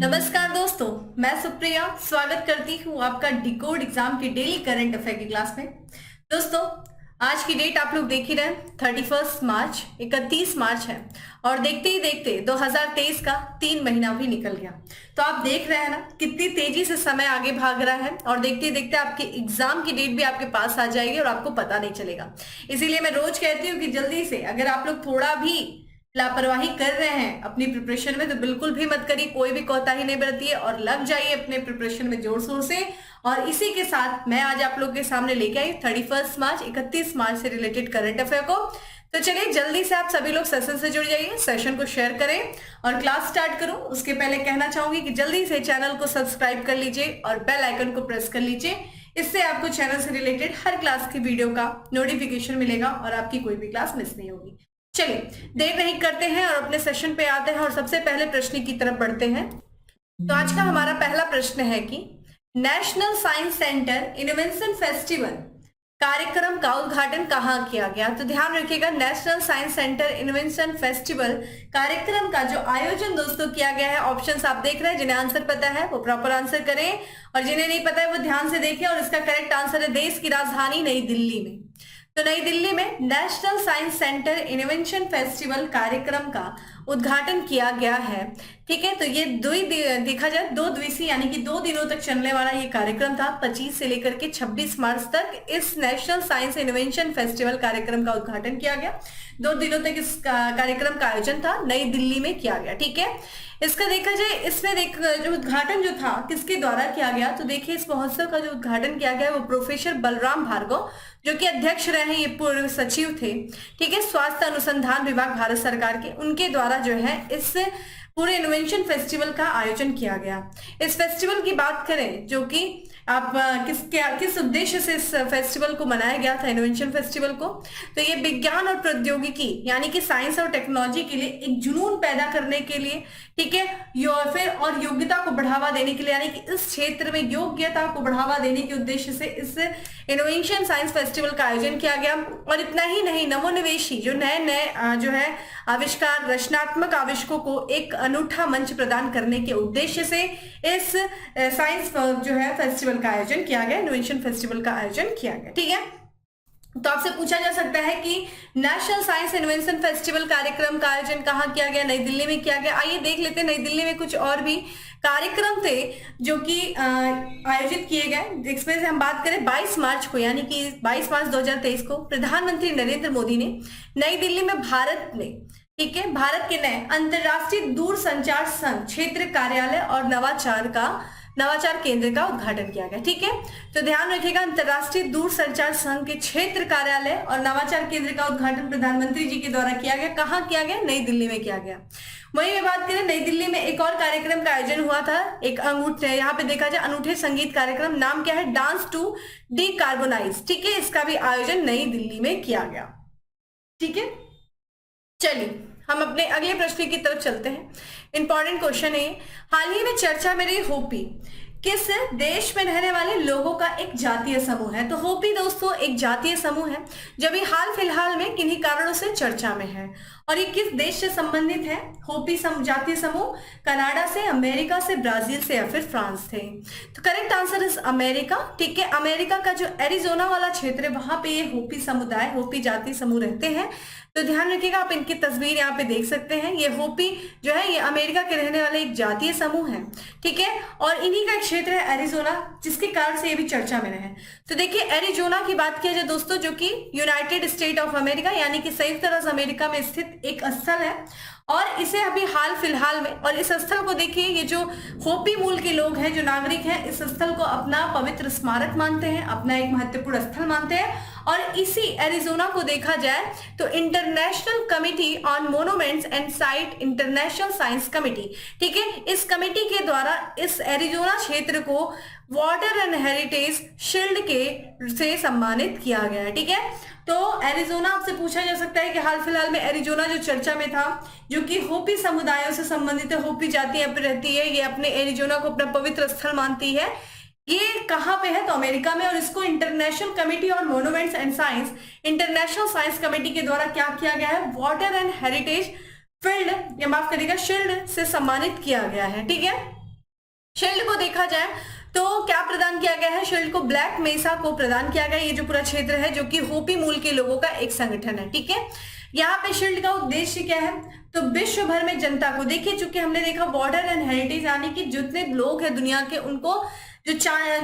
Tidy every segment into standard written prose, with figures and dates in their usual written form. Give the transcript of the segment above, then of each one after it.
नमस्कार दोस्तों, मैं सुप्रिया स्वागत करती हूँ आपका डिकोड एग्जाम की डेली करंट अफेयर की क्लास में। दोस्तों, आज की डेट आप लोग देख ही रहे हैं, 31 मार्च 31 मार्च है और देखते ही देखते 2023 का 3 महीना भी निकल गया। तो आप देख रहे हैं ना कितनी तेजी से समय आगे भाग रहा है और देखते ही देखते आपके एग्जाम की डेट भी आपके पास आ जाएगी और आपको पता नहीं चलेगा। इसीलिए मैं रोज कहती हूँ कि जल्दी से अगर आप लोग थोड़ा भी लापरवाही कर रहे हैं अपनी प्रिपरेशन में तो बिल्कुल भी मत करिए, कोई भी कोताही नहीं बरतिए और लग जाइए अपने प्रिपरेशन में जोर शोर से। और इसी के साथ मैं आज आप लोग के सामने लेके आई 31 मार्च 31 मार्च से रिलेटेड करंट अफेयर को। तो चलिए जल्दी से आप सभी लोग सेशन से जुड़ जाइए, सेशन को शेयर करें और क्लास स्टार्ट करूं उसके पहले कहना चाहूंगी कि जल्दी से चैनल को सब्सक्राइब कर लीजिए और बेल आइकन को प्रेस कर लीजिए। इससे आपको चैनल से रिलेटेड हर क्लास की वीडियो का नोटिफिकेशन मिलेगा और आपकी कोई भी क्लास मिस नहीं होगी। चलिए देर नहीं करते हैं और अपने सेशन पे आते हैं और सबसे पहले प्रश्न की तरफ बढ़ते हैं। तो आज का हमारा पहला प्रश्न है कि national science centre innovation festival कार्यक्रम का उद्घाटन कहाँ किया गया। तो ध्यान रखिएगा, national science centre innovation festival कार्यक्रम का जो आयोजन दोस्तों किया गया है, ऑप्शंस आप देख रहे हैं, जिन्हें आंसर पता है वो प्रॉपर आंसर करें और जिन्हें नहीं पता है वो ध्यान से देखें। और इसका करेक्ट आंसर है देश की राजधानी नई दिल्ली में। तो नई दिल्ली में national science centre innovation festival कार्यक्रम का उद्घाटन किया गया है। ठीक है, तो ये देखा जाए 2 दिवसीय यानी कि 2 दिनों तक चलने वाला ये कार्यक्रम था। 25 से लेकर के 26 मार्च तक इस नेशनल साइंस इनोवेशन फेस्टिवल कार्यक्रम का उद्घाटन किया गया। 2 दिनों तक इस कार्यक्रम का आयोजन था, नई दिल्ली में किया गया। ठीक है, इसका देखा जाए इसमें जो उद्घाटन जो था किसके द्वारा किया गया, तो देखिए इस महोत्सव का जो उद्घाटन किया गया वो प्रोफेसर बलराम भार्गव जो कि अध्यक्ष रहे हैं, ये पूर्व सचिव थे। ठीक है, स्वास्थ्य अनुसंधान विभाग भारत सरकार के, उनके द्वारा जो है इस पूरे इनोवेशन फेस्टिवल का आयोजन किया गया। इस फेस्टिवल की बात करें जो कि आप किस उद्देश्य से इस फेस्टिवल को मनाया गया था, इनोवेशन फेस्टिवल को, तो ये विज्ञान और प्रौद्योगिकी यानी कि साइंस और टेक्नोलॉजी के लिए एक जुनून पैदा करने के लिए, ठीक है, फिर और योग्यता को बढ़ावा देने के लिए, यानी कि इस क्षेत्र में योग्यता को बढ़ावा देने के उद्देश्य से इस इनोवेशन साइंस फेस्टिवल का आयोजन किया गया। और इतना ही नहीं, नवोन्वेषी जो नए जो है आविष्कार, रचनात्मक आविष्कों को एक अनूठा मंच प्रदान करने के उद्देश्य से इस साइंस जो है फेस्टिवल का आयोजन किया गया, इनोवेशन फेस्टिवल का आयोजन किया गया। ठीक है, तो आपसे पूछा जा सकता है कि नेशनल साइंस इनोवेशन फेस्टिवल कार्यक्रम का आयोजन कहाँ किया गया, नई दिल्ली में किया गया। आइए देख लेते हैं नई दिल्ली में कुछ और भी कार्यक्रम थे जो कि आयोजित किए गए। इसमें से हम बात करें 22 मार्च को, यानी कि 22 मार्च 2023 को प्रधानमंत्री नरेंद्र मोदी ने नई दिल्ली में भारत के नए अंतरराष्ट्रीय दूरसंचार संघ क्षेत्र कार्यालय और नवाचार केंद्र का उद्घाटन किया गया। ठीक है, तो ध्यान रखिएगा, अंतरराष्ट्रीय दूरसंचार संघ के क्षेत्र कार्यालय और नवाचार केंद्र का उद्घाटन प्रधानमंत्री जी के द्वारा किया गया। कहाँ किया गया? नई दिल्ली में किया गया। वहीं में बात करें, नई दिल्ली में एक और कार्यक्रम का आयोजन हुआ था, एक यहाँ पे देखा जाए अनूठे संगीत कार्यक्रम, नाम क्या है? Dance to decarbonise. ठीक है, इसका भी आयोजन नई दिल्ली में किया गया। ठीक है, चलिए हम अपने अगले प्रश्न की तरफ चलते हैं। इंपॉर्टेंट क्वेश्चन है, हाल ही में चर्चा में रही होपी किस देश में रहने वाले लोगों का एक जातीय समूह है। तो होपी दोस्तों एक जातीय समूह है जो भी हाल फिलहाल में किन्हीं कारणों से चर्चा में है। और ये किस देश से संबंधित है? होपी जातीय समूह कनाडा से, अमेरिका से, ब्राजील से या फिर फ्रांस थे। तो करेक्ट आंसर इज अमेरिका। ठीक है, अमेरिका का जो एरिजोना वाला क्षेत्र है वहां पे ये होपी समुदाय, होपी जातीय समूह रहते हैं। तो ध्यान रखिएगा, आप इनकी तस्वीर यहाँ पे देख सकते हैं। ये होपी जो है ये अमेरिका के रहने वाले एक जातीय समूह है। ठीक है, और इन्हीं का क्षेत्र है एरिजोना, जिसके कारण से ये भी चर्चा में रहे। तो देखिए एरिजोना की बात किया जाए दोस्तों, जो कि यूनाइटेड स्टेट ऑफ अमेरिका यानी कि संयुक्त राज्य अमेरिका में स्थित एक स्थल है और इसे अभी हाल फिलहाल में, और इस स्थल को देखिए, ये जो होपी मूल के लोग हैं, जो नागरिक हैं, इस स्थल को अपना पवित्र स्मारक मानते हैं, अपना एक महत्वपूर्ण स्थल मानते हैं। और इसी एरिजोना को देखा जाए तो international committee on monuments and site, international science committee, ठीक है, इस कमिटी के द्वारा इस एरिजोना क्षेत्र को वाटर एंड हेरिटेज शील्ड के से सम्मानित किया गया है। ठीक है, तो एरिजोना आपसे पूछा जा सकता है कि हाल फिलहाल में एरिजोना जो चर्चा में था, जो कि होपी समुदायों से संबंधित है, होपी जाति यहाँ पे रहती है, ये अपने एरिजोना को अपना पवित्र स्थल मानती है। ये कहाँ पे है? तो अमेरिका में। और इसको international committee on monuments and science, international science committee के द्वारा क्या किया गया है? वाटर एंड हेरिटेज फील्ड, या माफ करिएगा शील्ड से सम्मानित किया गया है। ठीक है, शील्ड को देखा जाए तो क्या प्रदान किया गया है, शील्ड को ब्लैक मेसा को प्रदान किया गया है। ये जो पूरा क्षेत्र है जो कि होपी मूल के लोगों का एक संगठन है, ठीक है। यहाँ पे शील्ड का उद्देश्य क्या है, तो विश्व भर में जनता को, देखिए चूंकि हमने देखा वाटर एंड हेरिटेज, यानी कि जितने लोग हैं दुनिया के उनको जो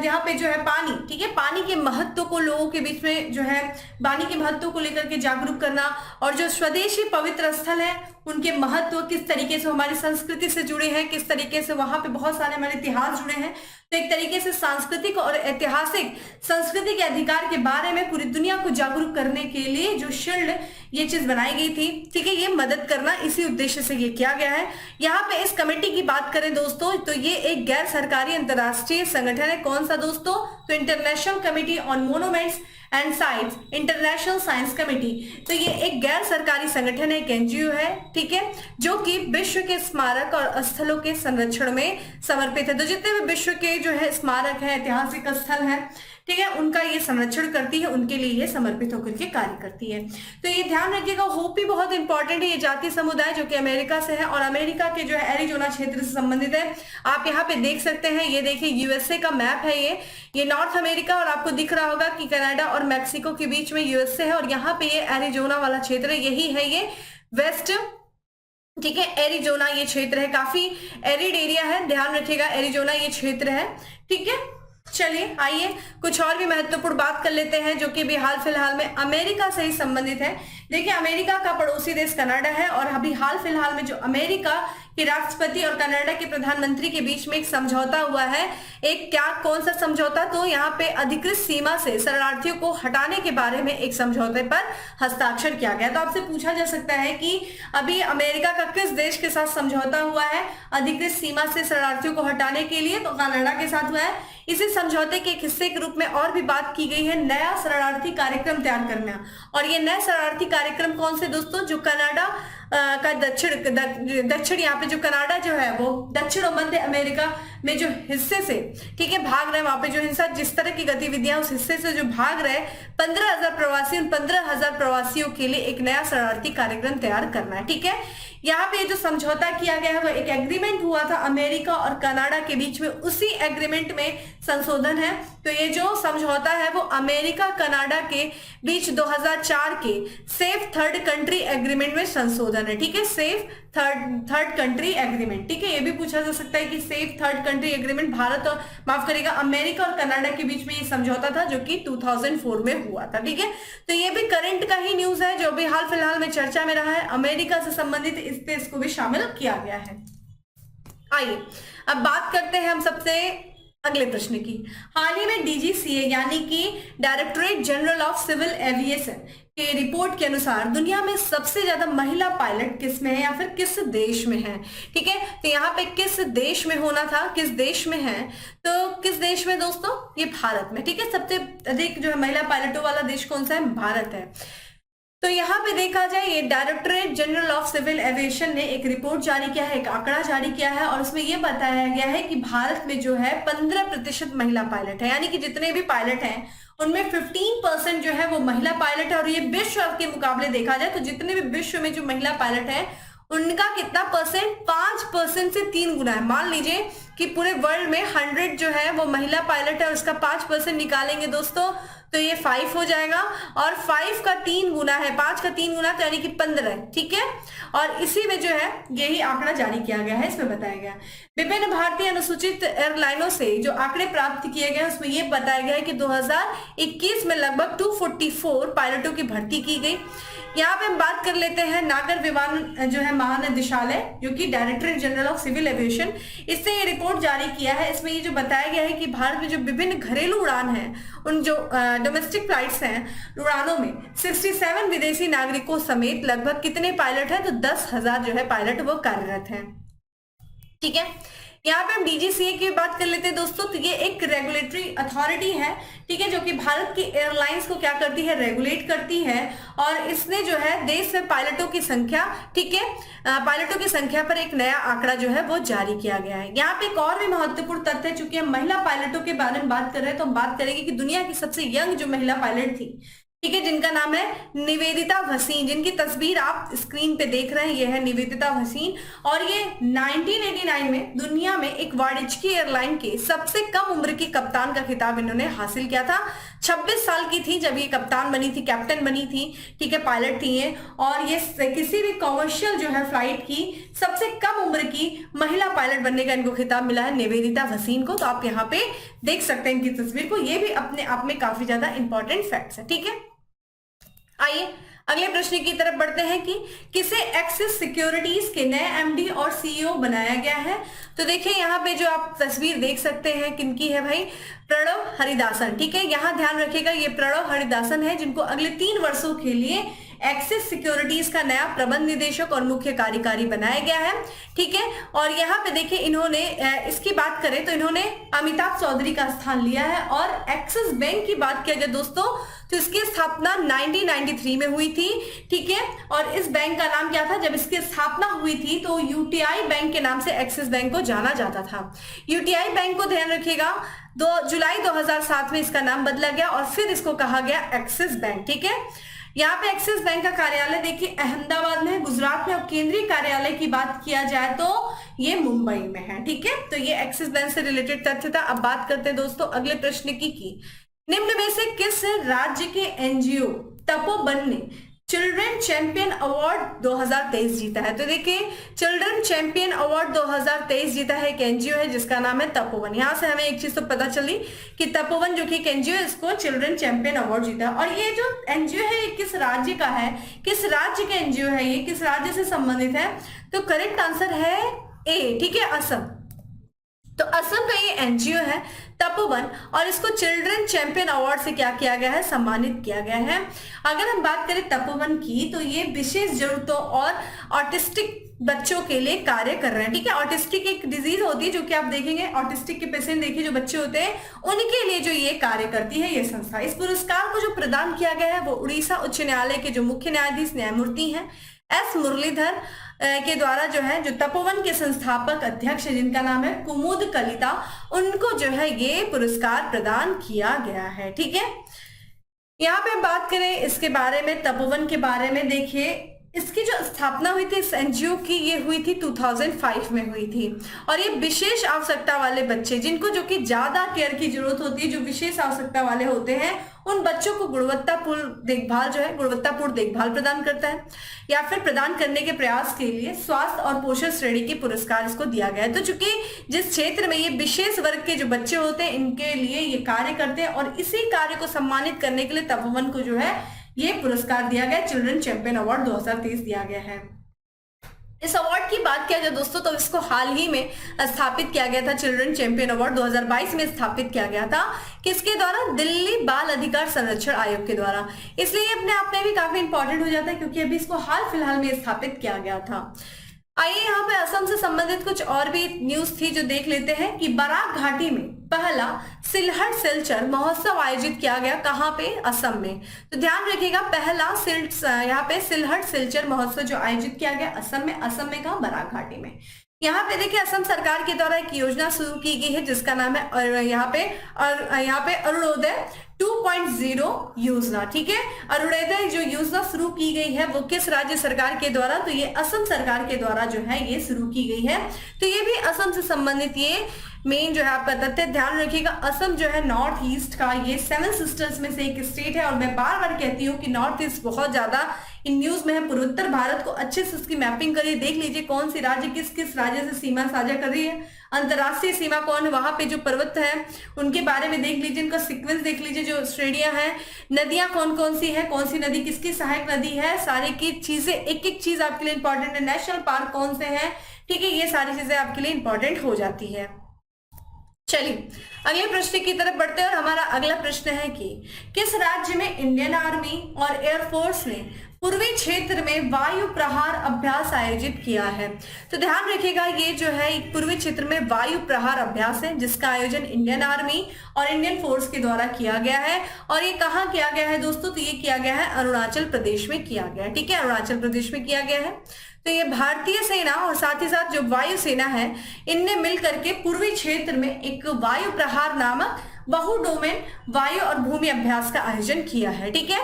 यहाँ पे जो है पानी, ठीक है, पानी के महत्व को लोगों के बीच में जो है पानी के महत्व को लेकर के जागरूक करना, और जो स्वदेशी पवित्र स्थल है उनके महत्व किस तरीके से हमारी संस्कृति से जुड़े हैं, किस तरीके से वहां पे बहुत सारे हमारे इतिहास जुड़े हैं। तो एक तरीके से सांस्कृतिक और ऐतिहासिक संस्कृति के अधिकार के बारे में पूरी दुनिया को जागरूक करने के लिए जो शील्ड ये चीज बनाई गई थी, ठीक है, ये मदद करना इसी उद्देश्य से ये किया गया है। यहाँ पे इस कमेटी की बात करें दोस्तों तो ये एक गैर सरकारी अंतरराष्ट्रीय संगठन है। कौन सा दोस्तों, तो international committee on monuments and sites, international science committee. तो ये एक गैर सरकारी संगठन है, एक एनजीओ है, ठीक है, जो कि विश्व के स्मारक और स्थलों के संरक्षण में समर्पित है। तो जितने भी विश्व के जो है स्मारक है, ऐतिहासिक स्थल है, ठीक है, उनका ये संरक्षण करती है, उनके लिए ये समर्पित होकर के कार्य करती है। तो ये ध्यान रखिएगा, होपी बहुत इंपॉर्टेंट है। ये जातीय समुदाय जो कि अमेरिका से है और अमेरिका के जो है एरिजोना क्षेत्र से संबंधित है। आप यहाँ पे देख सकते हैं, ये देखिए यूएसए का मैप है, ये नॉर्थ अमेरिका, और आपको दिख रहा होगा कि कनाडा और मैक्सिको के बीच में यूएसए है, और यहाँ पे ये एरिजोना वाला क्षेत्र यही है, ये वेस्ट, ठीक है, एरिजोना ये क्षेत्र है, काफी एरिड एरिया है, ध्यान रखिएगा, एरिजोना ये क्षेत्र है, ठीक है। चलिए आइए कुछ और भी महत्वपूर्ण बात कर लेते हैं जो कि अभी हाल फिलहाल में अमेरिका से ही संबंधित है। देखिए अमेरिका का पड़ोसी देश कनाडा है, और अभी हाल फिलहाल में जो अमेरिका के राष्ट्रपति और कनाडा के प्रधानमंत्री के बीच में एक समझौता हुआ है। एक क्या, कौन सा समझौता, तो यहाँ पे अधिकृत सीमा से शरणार्थियों को हटाने के बारे में एक समझौते पर हस्ताक्षर किया गया। तो आपसे पूछा जा सकता है कि अभी अमेरिका का किस देश के साथ समझौता हुआ है अधिकृत सीमा से शरणार्थियों को हटाने के लिए, तो कनाडा के साथ हुआ है। इसी समझौते के एक हिस्से के रूप में और भी बात की गई है नया शरणार्थी कार्यक्रम तैयार करना, और ये नया शरणार्थी कार्यक्रम कौन से दोस्तों, जो कनाडा का दक्षिण यहाँ पे जो कनाडा जो है वो दक्षिण और मध्य अमेरिका में जो हिस्से से, ठीक है, भाग रहे, वहां पे जो हिंसा जिस तरह की गतिविधियां उस हिस्से से जो भाग रहे 15,000 प्रवासी, उन 15,000 प्रवासियों के लिए एक नया शरणार्थी कार्यक्रम तैयार करना है, ठीक है। यहाँ पे जो समझौता किया गया है वो एक एग्रीमेंट हुआ था अमेरिका और कनाडा के बीच में, उसी एग्रीमेंट में संशोधन है। तो ये जो समझौता है वो अमेरिका कनाडा के बीच 2004 के सेफ थर्ड कंट्री एग्रीमेंट में संशोधन है, ठीक है, सेफ थर्ड कंट्री एग्रीमेंट, ठीक है। ये भी पूछा जा सकता है कि safe third country agreement Bharat और माफ करेगा अमेरिका और कनाडा के बीच में ये समझौता था जो कि 2004 में हुआ था, ठीक है। तो ये भी करंट का ही न्यूज है जो भी हाल फिलहाल में चर्चा में रहा है, अमेरिका से संबंधित इस देश को भी शामिल किया गया है। आइए अब बात करते हैं हम सबसे अगले प्रश्न की। हाल ही में डीजीसीए यानी कि directorate general of civil aviation के रिपोर्ट के अनुसार दुनिया में सबसे ज्यादा महिला पायलट किस में है या फिर किस देश में है, ठीक है। तो यहाँ पे किस देश में होना था, किस देश में है, तो किस देश में दोस्तों, ये भारत में, ठीक है। सबसे अधिक जो है महिला पायलटों वाला देश कौन सा है, भारत है। तो यहाँ पे देखा जाए ये directorate general of civil aviation ने एक रिपोर्ट जारी किया है, एक आंकड़ा जारी किया है, और उसमें ये बताया गया है कि भारत में जो है 15% महिला पायलट है, यानी कि जितने भी पायलट हैं उनमें 15% जो है वो महिला पायलट है। और ये विश्व के मुकाबले देखा जाए तो जितने भी विश्व में जो महिला पायलट है उनका कितना परसेंट, 5% से 3 गुना है। मान लीजिए कि पूरे वर्ल्ड में 100 जो है वो महिला पायलट है और उसका 5% निकालेंगे दोस्तों तो ये 5 हो जाएगा, और 5 का 3 गुना है, 5 का 3 गुना तो यानी कि 15, ठीक है। और इसी में जो है यही आंकड़ा जारी किया गया है, इसमें बताया गया विभिन्न भारतीय अनुसूचित एयरलाइनों से जो आंकड़े प्राप्त किए गए उसमें यह बताया गया है कि 2021 में लगभग 244 पायलटों की भर्ती की गई। यहाँ पे हम बात कर लेते हैं नागर विमान जो है महानिदेशालय जो कि directorate general of civil aviation, इससे ये रिपोर्ट जारी किया है। इसमें ये जो बताया गया है कि भारत में जो विभिन्न घरेलू उड़ान है, उन जो डोमेस्टिक फ्लाइट्स हैं, उड़ानों में 67 विदेशी नागरिकों समेत लगभग कितने पायलट हैं, तो 10,000 जो है पायलट वो कार्यरत हैं, ठीक है। यहाँ पे हम डीजीसीए की बात कर लेते हैं दोस्तों। तो ये एक रेगुलेटरी अथॉरिटी है, ठीक है, जो कि भारत की एयरलाइंस को क्या करती है, रेगुलेट करती है। और इसने जो है देश में पायलटों की संख्या, ठीक है, पायलटों की संख्या पर एक नया आंकड़ा जो है वो जारी किया गया है। यहाँ पे एक और भी महत्वपूर्ण तथ्य है, चूंकि हम महिला पायलटों के बारे में बात कर रहे हैं तो हम बात करेंगे कि दुनिया की सबसे यंग जो महिला पायलट थी ठीक है, जिनका नाम है निवेदिता भसीन, जिनकी तस्वीर आप स्क्रीन पे देख रहे हैं, ये है निवेदिता भसीन। और ये 1989 में दुनिया में एक वाणिज्यिक एयरलाइन के सबसे कम उम्र की कप्तान का खिताब इन्होंने हासिल किया था। 26 साल की थी जब ये कप्तान बनी थी, कैप्टन बनी थी, ठीक है, पायलट थी ये। और ये किसी भी कॉमर्शियल जो है फ्लाइट की सबसे कम उम्र की महिला पायलट बनने का इनको खिताब मिला है, निवेदिता भसीन को। तो आप यहाँ पे देख सकते हैं इनकी तस्वीर को, ये भी अपने आप में काफी ज्यादा इंपॉर्टेंट फैक्ट्स है। ठीक है, आइए अगले प्रश्न की तरफ बढ़ते हैं कि किसे एक्सिस सिक्योरिटीज के नए एमडी और सीईओ बनाया गया है। तो देखिए यहाँ पे जो आप तस्वीर देख सकते हैं किनकी है भाई, प्रणव हरिदासन। ठीक है, यहाँ ध्यान रखिएगा ये प्रणव हरिदासन है जिनको अगले 3 वर्षों के लिए एक्सिस सिक्योरिटीज का नया प्रबंध निदेशक और मुख्य कार्यकारी बनाया गया है। ठीक है, और यहाँ पे देखिए इन्होंने इसकी बात करें तो इन्होंने अमिताभ चौधरी का स्थान लिया है। और एक्सिस बैंक की बात किया जाए दोस्तों तो इसकी स्थापना 1993 में हुई थी। ठीक है, और इस बैंक का नाम क्या था, जब इसकी स्थापना हुई थी तो यूटीआई बैंक के नाम से एक्सिस बैंक को जाना जाता था। यूटीआई बैंक को ध्यान रखिएगा 2 जुलाई 2007 में इसका नाम बदला गया और फिर इसको कहा गया एक्सिस बैंक। ठीक है, यहाँ पे एक्सिस बैंक का कार्यालय देखिए अहमदाबाद में, गुजरात में। और केंद्रीय कार्यालय की बात किया जाए तो ये मुंबई में है। ठीक है, तो ये एक्सिस बैंक से रिलेटेड तथ्य था। अब बात करते हैं दोस्तों अगले प्रश्न की निम्न में से किस राज्य के एनजीओ तपोवन ने चिल्ड्रन चैंपियन अवार्ड 2023 जीता है। तो देखिए चिल्ड्रन चैंपियन अवार्ड 2023 जीता है एक एनजीओ है जिसका नाम है तपोवन। यहां से हमें एक चीज तो पता चली कि तपोवन जो कि एक एनजीओ है इसको चिल्ड्रन चैंपियन अवार्ड जीता है। और ये जो एनजीओ है ये किस राज्य का है, किस राज्य का एनजीओ है, ये किस राज्य से संबंधित है। तो करेक्ट आंसर है ए। ठीक है, असम। तो असम का ये एनजीओ है तपोवन और इसको चिल्ड्रन चैंपियन अवार्ड से क्या किया गया है, सम्मानित किया गया है। अगर हम बात करें तपोवन की तो ये विशेष जरूरतों और ऑटिस्टिक बच्चों के लिए कार्य कर रहे हैं। ठीक है, ऑटिस्टिक एक डिजीज होती है जो कि आप देखेंगे, ऑटिस्टिक के पेशेंट देखिए जो बच्चे होते हैं उनके लिए जो ये कार्य करती है ये संस्था। इस पुरस्कार को जो प्रदान किया गया है वो उड़ीसा उच्च न्यायालय के जो मुख्य न्यायाधीश न्यायमूर्ति हैं एस मुरलीधर के द्वारा जो है, जो तपोवन के संस्थापक अध्यक्ष जिनका नाम है कुमुद कलिता, उनको जो है ये पुरस्कार प्रदान किया गया है। ठीक है, यहाँ पे बात करें इसके बारे में, तपोवन के बारे में, देखिए इसकी जो स्थापना हुई थी इस एनजीओ की ये हुई थी 2005 में हुई थी। और ये विशेष आवश्यकता वाले बच्चे जिनको जो कि ज्यादा केयर की जरूरत होती है, जो विशेष आवश्यकता वाले होते हैं, उन बच्चों को गुणवत्तापूर्ण देखभाल प्रदान करता है या फिर प्रदान करने के प्रयास के लिए स्वास्थ्य और पोषण श्रेणी के पुरस्कार इसको दिया गया है। तो चूंकि जिस क्षेत्र में ये विशेष वर्ग के जो बच्चे होते हैं इनके लिए ये कार्य करते हैं और इसी कार्य को सम्मानित करने के लिए तपोवन को जो है ये पुरस्कार दिया गया, चिल्ड्रन चैंपियन अवार्ड 2023 दिया गया है। इस अवार्ड की बात किया जाए दोस्तों तो इसको हाल ही में स्थापित किया गया था, चिल्ड्रन चैंपियन अवार्ड 2022 में स्थापित किया गया था। किसके द्वारा, दिल्ली बाल अधिकार संरक्षण आयोग के द्वारा। इसलिए ये अपने आप में भी काफी इंपॉर्टेंट हो जाता है क्योंकि अभी इसको हाल फिलहाल में स्थापित किया गया था। आइए यहाँ पे असम से संबंधित कुछ और भी न्यूज थी जो देख लेते हैं कि बराक घाटी में पहला सिलहट सिलचर महोत्सव आयोजित किया गया, कहाँ पे, असम में। तो ध्यान रखिएगा पहला यहाँ पे सिलहट सिलचर महोत्सव जो आयोजित किया गया असम में कहा, बराक घाटी में। यहाँ पे देखिए असम सरकार के द्वारा एक योजना शुरू की गई है जिसका नाम है और यहाँ पे अरुणोदय 2.0 योजना। ठीक है, अरुणोदय जो योजना शुरू की गई है वो किस राज्य सरकार के द्वारा, तो ये असम सरकार के द्वारा जो है ये शुरू की गई है। तो ये भी असम से संबंधित ये मेन जो है आपका तथ्य ध्यान रखिएगा। असम जो है नॉर्थ ईस्ट का ये 7 सिस्टर्स में से एक स्टेट है और मैं बार बार कहती हूँ कि नॉर्थ ईस्ट बहुत ज्यादा इन न्यूज में है। पूर्वोत्तर भारत को अच्छे से उसकी मैपिंग करिए, देख लीजिए कौन सी राज्य किस किस राज्य से सीमा साझा कर रही है, अंतरराष्ट्रीय सीमा कौन है, वहां पे जो पर्वत है उनके बारे में देख लीजिए, इनका सीक्वेंस देख लीजिए, जो श्रेणियां हैं, नदियां कौन कौन सी है, कौन सी नदी किसकी सहायक नदी है, सारे की चीजें एक एक चीज आपके लिए इंपॉर्टेंट है। नेशनल पार्क कौन से हैं, ठीक है, ये सारी चीजें आपके लिए इंपॉर्टेंट हो जाती है। चलिए अगले प्रश्न की तरफ बढ़ते हैं और हमारा अगला प्रश्न है कि किस राज्य में इंडियन आर्मी और एयरफोर्स ने पूर्वी क्षेत्र में वायु प्रहार अभ्यास आयोजित किया है। तो ध्यान रखिएगा ये जो है एक पूर्वी क्षेत्र में वायु प्रहार अभ्यास है जिसका आयोजन इंडियन आर्मी और इंडियन फोर्स के द्वारा किया गया है। और ये कहाँ किया गया है दोस्तों, तो ये किया गया है अरुणाचल प्रदेश में किया गया है। ठीक है, अरुणाचल प्रदेश में किया गया है। तो ये भारतीय सेना और साथ ही साथ जो वायु सेना है इनने मिलकर के पूर्वी क्षेत्र में एक वायु प्रहार नामक बहु डोमेन वायु और भूमि अभ्यास का आयोजन किया है। ठीक है,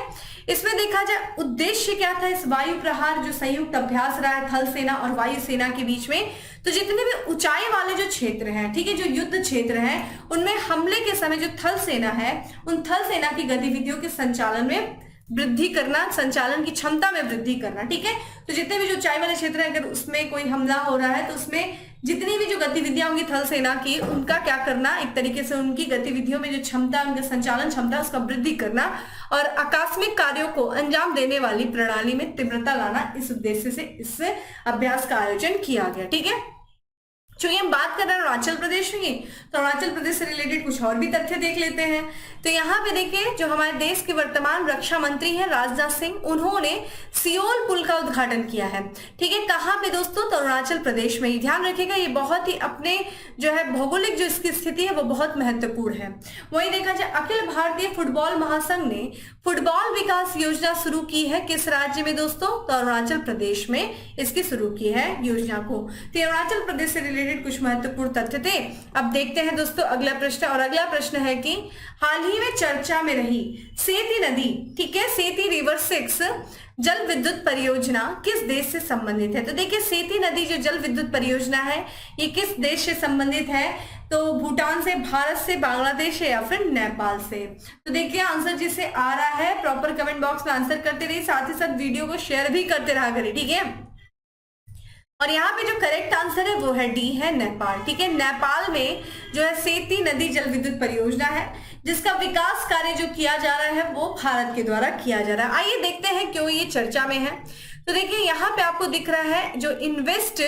इसमें देखा जाए उद्देश्य क्या था इस वायु प्रहार जो संयुक्त अभ्यास रहा है थल सेना और वायु सेना के बीच में, तो जितने भी ऊंचाई वाले जो क्षेत्र हैं, ठीक है, जो युद्ध क्षेत्र हैं, उनमें हमले के समय जो थल सेना है उन थल सेना की गतिविधियों के संचालन में वृद्धि करना, संचालन की क्षमता में वृद्धि करना। ठीक है, तो जितने भी जो ऊंचाई वाले क्षेत्र है अगर उसमें कोई हमला हो रहा है तो उसमें जितनी भी जो गतिविधियां होंगी थल सेना की उनका क्या करना, एक तरीके से उनकी गतिविधियों में जो क्षमता, उनके संचालन क्षमता उसका वृद्धि करना और आकस्मिक कार्यों को अंजाम देने वाली प्रणाली में तीव्रता लाना, इस उद्देश्य से इस अभ्यास का आयोजन किया गया। ठीक है, चूंकि हम बात कर रहे हैं अरुणाचल प्रदेश की, तो अरुणाचल प्रदेश से रिलेटेड कुछ और भी तथ्य देख लेते हैं। तो यहाँ पे देखिए जो हमारे देश के वर्तमान रक्षा मंत्री हैं राजनाथ सिंह, उन्होंने सियोल पुल का उद्घाटन किया है। ठीक है, कहाँ पे दोस्तों, तो अरुणाचल प्रदेश में। ध्यान रखिएगा ये बहुत ही अपने जो है भौगोलिक जो इसकी स्थिति है वो बहुत महत्वपूर्ण है। वही देखा जाए अखिल भारतीय फुटबॉल महासंघ ने फुटबॉल विकास योजना शुरू की है किस राज्य में दोस्तों, तो अरुणाचल प्रदेश में इसकी शुरू की है योजना को। तो अरुणाचल प्रदेश से रिलेटेड कुछ महत्वपूर्ण तथ्य थे। अब देखते हैं दोस्तों अगला प्रश्न, और अगला प्रश्न है कि हाल ही में चर्चा में रही सेती नदी, ठीक है, सेती रिवर 6 जल विद्युत परियोजना किस देश से संबंधित है। तो देखिए सेती नदी जो जल विद्युत परियोजना है ये किस देश से संबंधित है, तो भूटान से, भारत से, बांग्लादेश से या फिर नेपाल से। तो देखिए आंसर जिसे आ रहा है प्रॉपर कमेंट बॉक्स में आंसर करते रहिए, साथ ही साथ वीडियो को शेयर भी करते रहा करिए। ठीक है, और यहाँ पे जो करेक्ट आंसर है वो है डी, है नेपाल। ठीक है, नेपाल में जो है सेती नदी जल विद्युत परियोजना है जिसका विकास कार्य जो किया जा रहा है वो भारत के द्वारा किया जा रहा है। आइए देखते हैं क्यों ये चर्चा में है। तो देखिए यहाँ पे आपको दिख रहा है जो इन्वेस्ट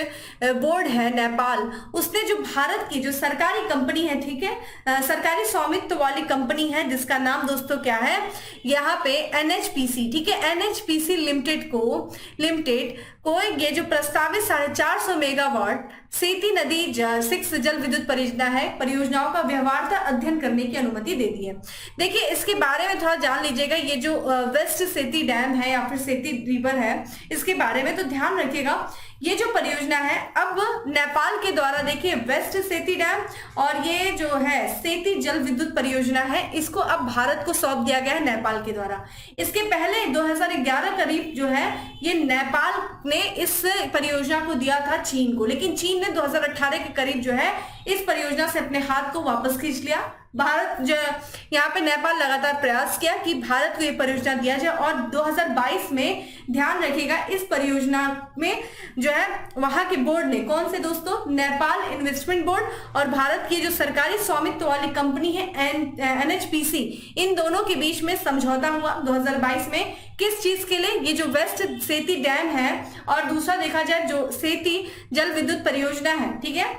बोर्ड है नेपाल, उसने जो भारत की जो सरकारी कंपनी है, ठीक है, सरकारी स्वामित्व वाली कंपनी है जिसका नाम दोस्तों क्या है, यहाँ पे NHPC, ठीक है, NHPC लिमिटेड को ये जो प्रस्तावित 450 मेगावाट सेती नदी 6 जल विद्युत परियोजना है, परियोजनाओं का व्यवहार्यता अध्ययन करने की अनुमति दे दी है। देखिए इसके बारे में थोड़ा जान लीजिएगा, ये जो वेस्ट सेती डैम है या फिर सेती रिवर है इसके बारे में तो ध्यान रखिएगा। ये जो परियोजना है अब नेपाल के द्वारा, देखिए वेस्ट सेती डैम और ये जो है सेती जल विद्युत परियोजना है इसको अब भारत को सौंप दिया गया है नेपाल के द्वारा। इसके पहले 2011 करीब जो है ये नेपाल ने इस परियोजना को दिया था चीन को, लेकिन चीन ने 2018 के करीब जो है इस परियोजना से अपने हाथ को वापस खींच लिया। भारत जो यहाँ पे नेपाल लगातार प्रयास किया कि भारत को ये परियोजना दिया जाए और 2022 में ध्यान रखिएगा इस परियोजना में जो है वहां के बोर्ड ने, कौन से दोस्तों, नेपाल इन्वेस्टमेंट बोर्ड और भारत की जो सरकारी स्वामित्व वाली कंपनी है NHPC, इन दोनों के बीच में समझौता हुआ 2022 में। किस चीज के लिए, ये जो वेस्ट सेती डैम है और दूसरा देखा जाए जो सेती जल विद्युत परियोजना है, ठीक है,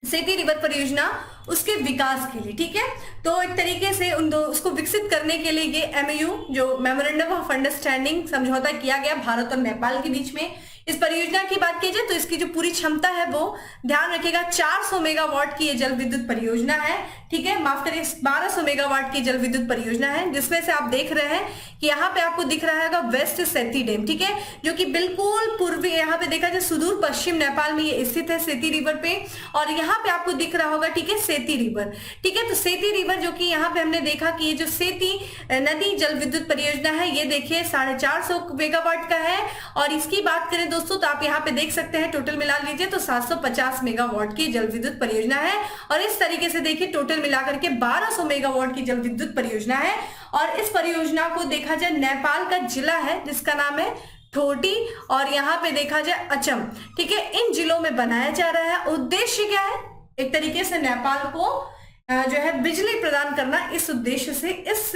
सेती रिवर परियोजना, उसके विकास के लिए। ठीक है, तो एक तरीके से उसको विकसित करने के लिए ये MOU जो मेमोरेंडम ऑफ अंडरस्टैंडिंग समझौता किया गया भारत और नेपाल के बीच में। इस परियोजना की बात की जाए तो इसकी जो पूरी क्षमता है वो ध्यान रखिएगा 400 मेगावाट की ये जल विद्युत परियोजना है। ठीक है, माफ करिए 1200 मेगावाट की जल विद्युत परियोजना है, जिसमें से आप देख रहे हैं कि यहाँ पे आपको दिख रहा है वेस्ट सेती डैम, ठीक है, जो कि बिल्कुल पूर्वी, यहाँ पे देखा जाए सुदूर पश्चिम नेपाल में ये स्थित है सेती रिवर पे, और यहाँ पे आपको दिख रहा होगा, ठीक है, सेती रिवर। ठीक है, तो सेती रिवर जो कि यहाँ पे हमने देखा कि ये जो सेती नदी जल विद्युत परियोजना है ये देखिए 450 मेगावाट का है, और इसकी बात करें दोस्तों तो आप यहाँ पे देख सकते हैं टोटल मिला लीजिए तो 750 मेगावाट की जल विद्युत परियोजना है, और इस तरीके से देखिए टोटल मिलाकर के 1200 मेगावाट की जल विद्युत परियोजना है। और इस परियोजना को देखा जाए नेपाल का जिला है जिसका नाम है ठोटी, और यहाँ पे देखा जाए अचम, ठीक है, इन जिलों में बनाया जा रहा है। उद्देश्य क्या है, एक तरीके से नेपाल को जो है बिजली प्रदान करना, इस उद्देश्य से इस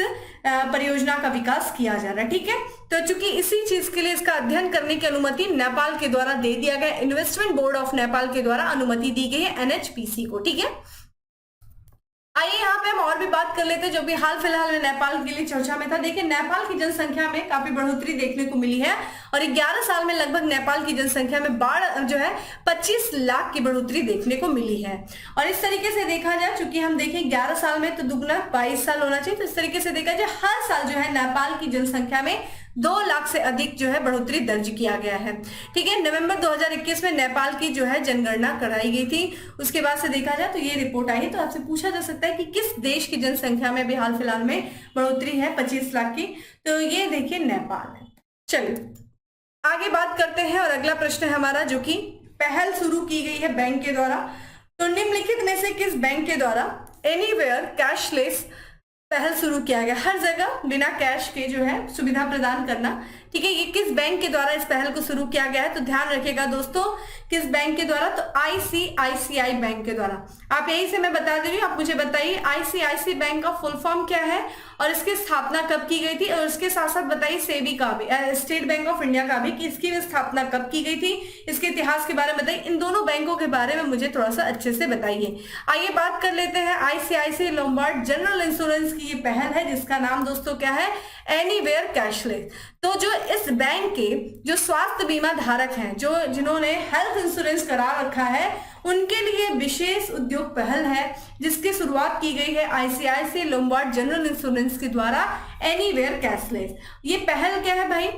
परियोजना का विकास किया जा रहा है। ठीक है, तो चूंकि इसी चीज के लिए इसका अध्ययन करने की अनुमति नेपाल के द्वारा दे दिया गया, इन्वेस्टमेंट बोर्ड ऑफ नेपाल के द्वारा अनुमति दी गई है NHPC को। ठीक है, आइए यहाँ पे हम और भी बात कर लेते हैं जो भी हाल फिलहाल में नेपाल के लिए चर्चा में था। देखिए नेपाल की जनसंख्या में काफी बढ़ोतरी देखने को मिली है, और 11 साल में लगभग नेपाल की जनसंख्या में जो है 25 लाख की बढ़ोतरी देखने को मिली है। और इस तरीके से देखा जाए, चूंकि हम देखें 11 साल में तो दुगना 22 साल होना चाहिए, तो इस तरीके से देखा जाए हर साल जो है नेपाल की जनसंख्या में 2 लाख से अधिक जो है बढ़ोतरी दर्ज किया गया है। ठीक है, नवंबर 2021 में नेपाल की जो है जनगणना कराई गई थी। उसके बाद से देखा जाए तो ये रिपोर्ट आई, तो आपसे पूछा जा सकता है कि किस देश की जनसंख्या में भी हाल फिलहाल में बढ़ोतरी है 25 लाख की, तो ये देखिए नेपाल है। चलिए आगे बात करते हैं और अगला प्रश्न है हमारा, जो कि पहल शुरू की गई है बैंक के द्वारा। तो निम्नलिखित में से किस बैंक के द्वारा एनीवेयर कैशलेस पहल शुरू किया गया, हर जगह बिना कैश के जो है सुविधा प्रदान करना। ठीक है, ये किस बैंक के द्वारा इस पहल को शुरू किया गया है, तो ध्यान रखिएगा दोस्तों किस बैंक के द्वारा, तो आईसीआईसीआई बैंक के द्वारा। आप यही से मैं बता दे रही हूँ, आप मुझे बताइए आईसीआईसी बैंक का फुल फॉर्म क्या है और इसकी स्थापना कब की गई थी, और उसके साथ साथ बताइए सेबी का भी, स्टेट बैंक ऑफ इंडिया का भी, कि इसकी स्थापना कब की गई थी, इसके इतिहास के बारे में बताइए। इन दोनों बैंकों के बारे में मुझे थोड़ा सा अच्छे से बताइए। आइए बात कर लेते हैं आईसीआईसी लोम्बार्ड जनरल इंश्योरेंस की ये पहल है, जिसका नाम दोस्तों क्या है, एनीवेयर कैशलेस। तो जो इस बैंक के जो स्वास्थ्य बीमा धारक हैं, जो जिन्होंने हेल्थ इंश्योरेंस करा रखा है, उनके लिए विशेष उद्योग पहल है, जिसकी शुरुआत की गई है आईसीआईसी लोम्बार्ड जनरल इंश्योरेंस के द्वारा, एनीवेयर कैशलेस। ये पहल क्या है भाई,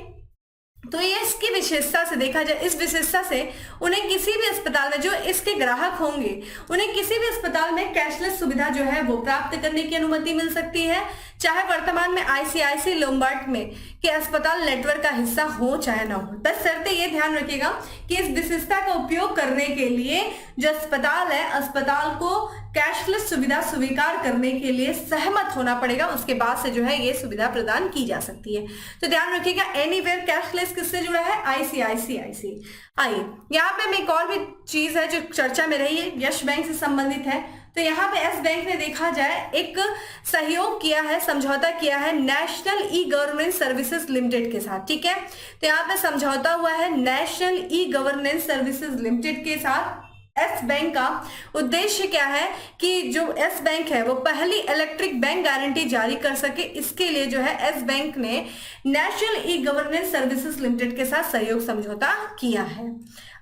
तो ये इसकी विशेषता से देखा जाए, इस विशेषता से उन्हें किसी भी अस्पताल में, जो इसके ग्राहक होंगे, उन्हें किसी भी अस्पताल में कैशलेस सुविधा जो है वो प्राप्त करने की अनुमति मिल सकती है, चाहे वर्तमान में आईसीआईसी लोम्बार्ड में के अस्पताल नेटवर्क का हिस्सा हो चाहे ना हो। बशर्ते ये ध्यान रखिएगा कि इस विशेषता का उपयोग करने के लिए जो अस्पताल है, अस्पताल को कैशलेस सुविधा स्वीकार करने के लिए सहमत होना पड़ेगा, उसके बाद से जो है ये सुविधा प्रदान की जा सकती है। तो ध्यान रखिएगा एनीवेयर कैशलेस किससे जुड़ा है, आईसीआईसीआई। आइए यहाँ पे एक और भी चीज है जो चर्चा में रही है, यस बैंक से संबंधित है। तो यहाँ पे एस बैंक ने देखा जाए एक सहयोग किया है, समझौता किया है national e governance services limited के साथ। ठीक है, तो यहाँ पे समझौता हुआ है national e governance services limited के साथ। एस बैंक का उद्देश्य क्या है कि जो एस बैंक है वो पहली इलेक्ट्रिक बैंक गारंटी जारी कर सके, इसके लिए जो है एस बैंक ने national e governance services limited के साथ सहयोग समझौता किया है।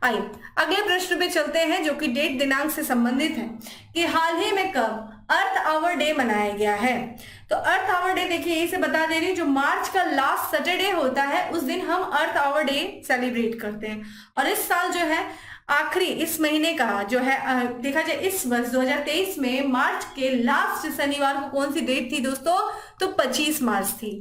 आइए अगले प्रश्न पे चलते हैं, जो कि डेट दिनांक से संबंधित है कि हाल ही में कब अर्थ आवर डे मनाया गया है। तो अर्थ आवर डे देखिए यही से बता दे रही हूँ, जो मार्च का लास्ट सैटरडे होता है उस दिन हम अर्थ आवर डे सेलिब्रेट करते हैं। और इस साल जो है आखिरी इस महीने का जो है देखा जाए, इस वर्ष 2023 में मार्च के लास्ट शनिवार को कौन सी डेट थी दोस्तों, तो 25 मार्च थी।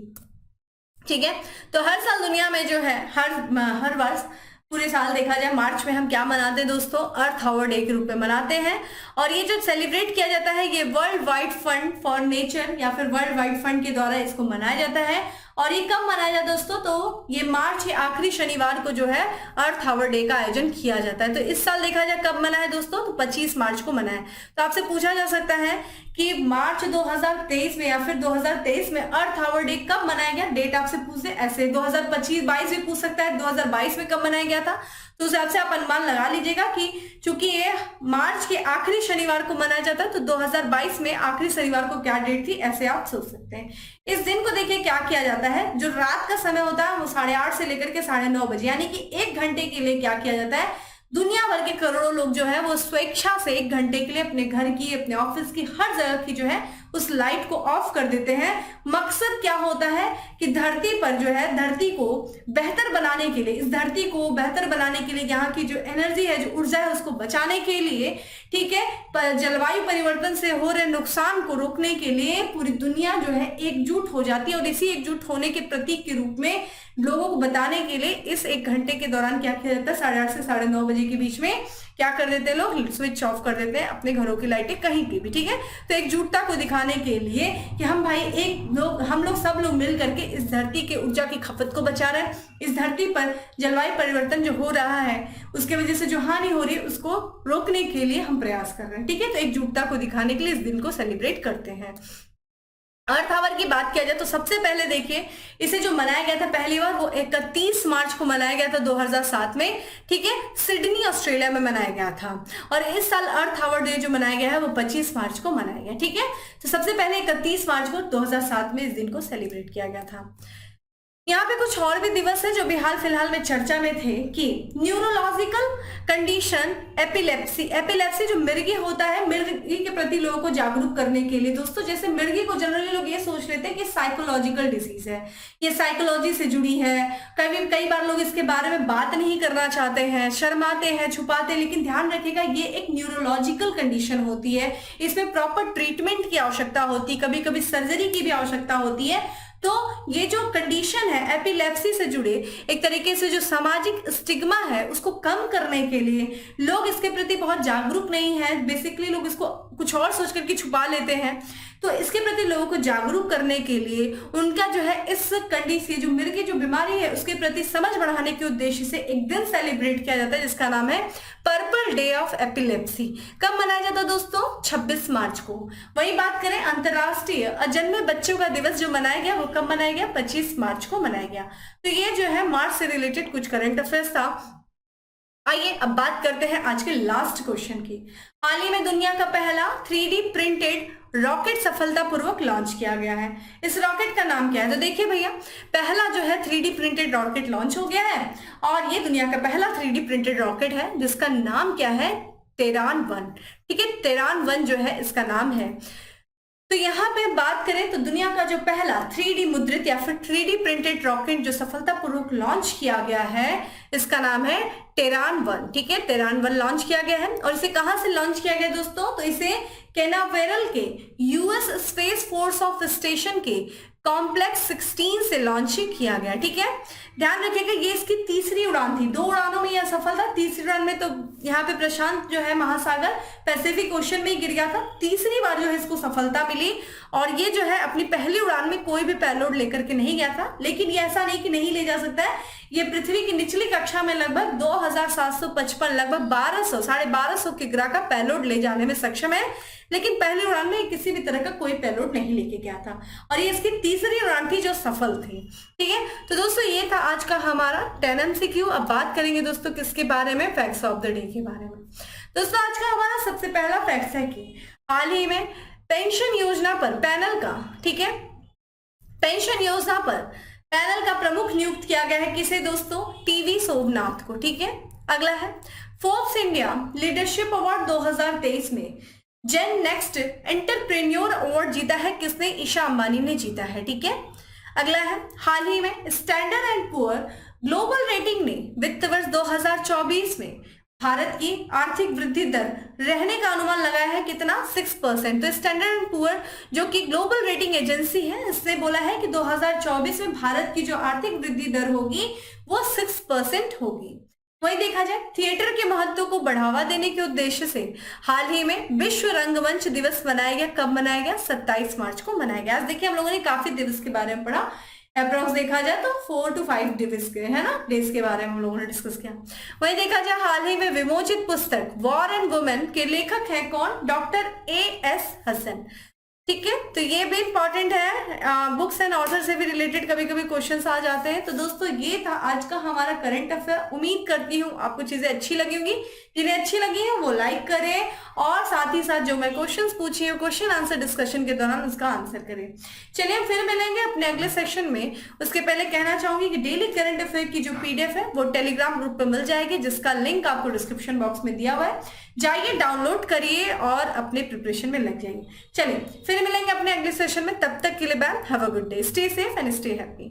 ठीक है, तो हर साल दुनिया में जो है हर वर्ष पूरे साल देखा जाए मार्च में हम क्या मनाते हैं दोस्तों, अर्थ आवर डे के रूप में मनाते हैं। और ये जो सेलिब्रेट किया जाता है ये world wide fund for nature या फिर वर्ल्ड वाइड फंड के द्वारा इसको मनाया जाता है। और ये कब मनाया जाता है दोस्तों, तो ये मार्च के आखिरी शनिवार को जो है अर्थ आवर डे का आयोजन किया जाता है। तो इस साल देखा जाए कब मना है दोस्तों, तो 25 मार्च को मना है। तो आपसे पूछा जा सकता है कि मार्च 2023 में या फिर 2023 में अर्थ आवर डे कब मनाया गया, डेट आपसे पूछ दे, ऐसे 2025-22 भी पूछ सकता है 2022 में कब मनाया गया था। तो उस हिसाब से आप अनुमान लगा लीजिएगा कि चूंकि ये मार्च के आखिरी शनिवार को मनाया जाता है, तो 2022 में आखिरी शनिवार को क्या डेट थी, ऐसे आप सोच सकते हैं। इस दिन को देखिए क्या किया जाता है, जो रात का समय होता है वो 8:30 से लेकर के 9:30 बजे, यानी कि 1 घंटे के लिए क्या किया जाता है, दुनिया भर के करोड़ों लोग जो है वो स्वेच्छा से 1 घंटे के लिए अपने घर की, अपने ऑफिस की, हर जगह की जो है उस लाइट को ऑफ कर देते हैं। मकसद क्या होता है कि धरती पर जो है, धरती को बेहतर बनाने के लिए, इस धरती को बेहतर बनाने के लिए, यहाँ की जो एनर्जी है, जो ऊर्जा है, उसको बचाने के लिए, ठीक है, जलवायु परिवर्तन से हो रहे नुकसान को रोकने के लिए पूरी दुनिया जो है एकजुट हो जाती है। और इसी एकजुट होने के प्रतीक के रूप में लोगों को बताने के लिए इस 1 घंटे के दौरान क्या किया जाता है, 8:30 से 9:30 बजे के बीच में क्या कर देते हैं लोग, स्विच ऑफ कर देते हैं अपने घरों की लाइटें कहीं की भी। ठीक है, तो एकजुटता को दिखाने के लिए कि हम भाई हम लोग सब लोग मिल करके इस धरती के ऊर्जा की खपत को बचा रहे हैं, इस धरती पर जलवायु परिवर्तन जो हो रहा है उसके वजह से जो हानि हो रही है उसको रोकने के लिए हम प्रयास कर रहे हैं। ठीक है, तो एकजुटता को दिखाने के लिए इस दिन को सेलिब्रेट करते हैं। अर्थ आवर की बात किया जाए तो सबसे पहले देखिए इसे जो मनाया गया था पहली बार वो 31 मार्च को मनाया गया था 2007 में। ठीक है, सिडनी ऑस्ट्रेलिया में मनाया गया था। और इस साल अर्थ आवर डे जो मनाया गया है वो 25 मार्च को मनाया गया। ठीक है, तो सबसे पहले 31 मार्च को 2007 में इस दिन को सेलिब्रेट किया गया था। यहाँ पे कुछ और भी दिवस है जो भी हाल फिलहाल में चर्चा में थे कि न्यूरोलॉजिकल कंडीशन एपिलेप्सी, एपिलेप्सी जो मिर्गी होता है, मिर्गी के प्रति लोगों को जागरूक करने के लिए। दोस्तों जैसे मिर्गी को जनरली लोग ये सोच लेते हैं कि साइकोलॉजिकल डिसीज है, ये साइकोलॉजी से जुड़ी है। कई बार लोग इसके बारे में बात नहीं करना चाहते हैं, शर्माते हैं, छुपाते हैं, लेकिन ध्यान रखिएगा ये एक न्यूरोलॉजिकल कंडीशन होती है। इसमें प्रॉपर ट्रीटमेंट की आवश्यकता होती है, कभी कभी सर्जरी की भी आवश्यकता होती है। तो ये जो कंडीशन है एपिलेप्सी से जुड़े, एक तरीके से जो सामाजिक स्टिग्मा है उसको कम करने के लिए लोग इसके प्रति बहुत जागरूक नहीं है। बेसिकली लोग इसको कुछ और सोच करके छुपा लेते हैं। तो इसके प्रति लोगों को जागरूक करने के लिए उनका जो है इस कंडीशन, जो मिर्गी जो बीमारी है उसके प्रति समझ बढ़ाने के उद्देश्य से एक दिन सेलिब्रेट किया जाता है जिसका नाम है पर्पल डे ऑफ एपिलेप्सी। कब मनाया जाता है दोस्तों? 26 मार्च को। वही बात करें अंतरराष्ट्रीय अजन्मे बच्चों का दिवस जो मनाया गया वो कब मनाया गया? 25 मार्च को मनाया गया। तो ये जो है मार्च से रिलेटेड कुछ करंट अफेयर्स था। आइए अब बात करते हैं आज के लास्ट क्वेश्चन की। हाल ही में दुनिया का पहला 3D प्रिंटेड रॉकेट सफलतापूर्वक लॉन्च किया गया है। इस रॉकेट का नाम क्या है? तो देखिए भैया, पहला जो है 3D प्रिंटेड रॉकेट लॉन्च हो गया है और ये दुनिया का पहला 3D प्रिंटेड रॉकेट है जिसका नाम क्या है? तेरान-1। ठीक है, तेरान-1 जो है इसका नाम है। तो यहाँ पे बात करें तो दुनिया का जो पहला 3D मुद्रित या फिर 3D प्रिंटेड रॉकेट जो सफलतापूर्वक लॉन्च किया गया है इसका नाम है तेरान-1। ठीक है, तेरान-1 लॉन्च किया गया है। और इसे कहां से लॉन्च किया गया दोस्तों? तो इसे कैनावेरल के US space force of station के कॉम्प्लेक्स 16 से लॉन्च किया गया। ठीक है, ध्यान रखिएगा ये इसकी तीसरी उड़ान थी। 2 उड़ानों में यह सफल था। तीसरी उड़ान में तो यहाँ पे प्रशांत जो है महासागर पैसिफिक ओशन में ही गिर गया था। तीसरी बार जो है इसको सफलता मिली और ये जो है अपनी पहली उड़ान में कोई भी पेलोड लेकर के नहीं गया था। लेकिन ये ऐसा नहीं कि नहीं ले जा सकता है, ये पृथ्वी की निचली कक्षा में लगभग 2755 लगभग 1200 किग्रा का पेलोड ले जाने में सक्षम है। लेकिन पहली उड़ान में किसी भी तरह का कोई पेलोड नहीं लेके गया था और ये इसकी तीसरी उड़ान थी जो सफल थी। ठीक है, तो दोस्तों ये था आज का हमारा 10 MCQ। अब बात करेंगे दोस्तों किसके बारे में? फैक्ट्स ऑफ द डे के बारे में। दोस्तों आज का हमारा सबसे पहला फैक्ट है कि हाल ही में पेंशन योजना पर पैनल का, ठीक है, पेंशन योजना पर पैनल का प्रमुख नियुक्त किया गया है। किसे दोस्तों? टीवी सोमनाथ को। ठीक है, अगला है फोर्ब्स इंडिया लीडरशिप अवार्ड 2023 में जेन नेक्स्ट एंटरप्रेन्योर अवार्ड जीता है किसने? ईशा अंबानी ने जीता है। ठीक है, अगला है हाल ही में standard and poor global rating ने वित्त वर्ष 2024 में भारत की आर्थिक वृद्धि दर रहने का अनुमान लगाया है कितना? 6%। तो स्टैंडर्ड एंड पुअर जो कि ग्लोबल रेटिंग एजेंसी है इसने बोला है कि 2024 में भारत की जो आर्थिक वृद्धि दर होगी वो 6% होगी। वही देखा जाए थिएटर के महत्व को बढ़ावा देने के उद्देश्य से हाल ही में विश्व रंगमंच दिवस मनाया गया। कब मनाया गया? 27 मार्च को मनाया गया। आज देखिए हम लोगों ने काफी दिवस के बारे में पढ़ा, अप्रॉक्स देखा जाए तो 4 to 5 दिवस के, है ना, डेज के बारे में हम लोगों ने डिस्कस किया। वही देखा जाए हाल ही में विमोचित पुस्तक वॉर एंड वुमेन के लेखक हैं कौन? Doctor AS Hasan. ठीक है, तो ये भी इंपॉर्टेंट है, बुक्स एंड ऑथर से भी रिलेटेड कभी कभी क्वेश्चंस आ जाते हैं। तो दोस्तों ये था आज का हमारा करंट अफेयर। उम्मीद करती हूँ आपको चीजें अच्छी लगी होंगी। जिन्हें अच्छी लगी है वो लाइक करें और साथ ही साथ जो मैं क्वेश्चंस पूछी है क्वेश्चन आंसर डिस्कशन के दौरान उसका आंसर करें। चलिए हम फिर मिलेंगे अपने अगले सेक्शन में। उसके पहले कहना चाहूंगी कि डेली करंट अफेयर की जो PDF है वो टेलीग्राम ग्रुप पर मिल जाएगी जिसका लिंक आपको डिस्क्रिप्शन बॉक्स में दिया हुआ है। जाइए डाउनलोड करिए और अपने प्रिपरेशन में लग जाइए। चलिए फिर मिलेंगे अपने अगले सेशन में, तब तक के लिए bye, have a good day, stay safe and stay happy.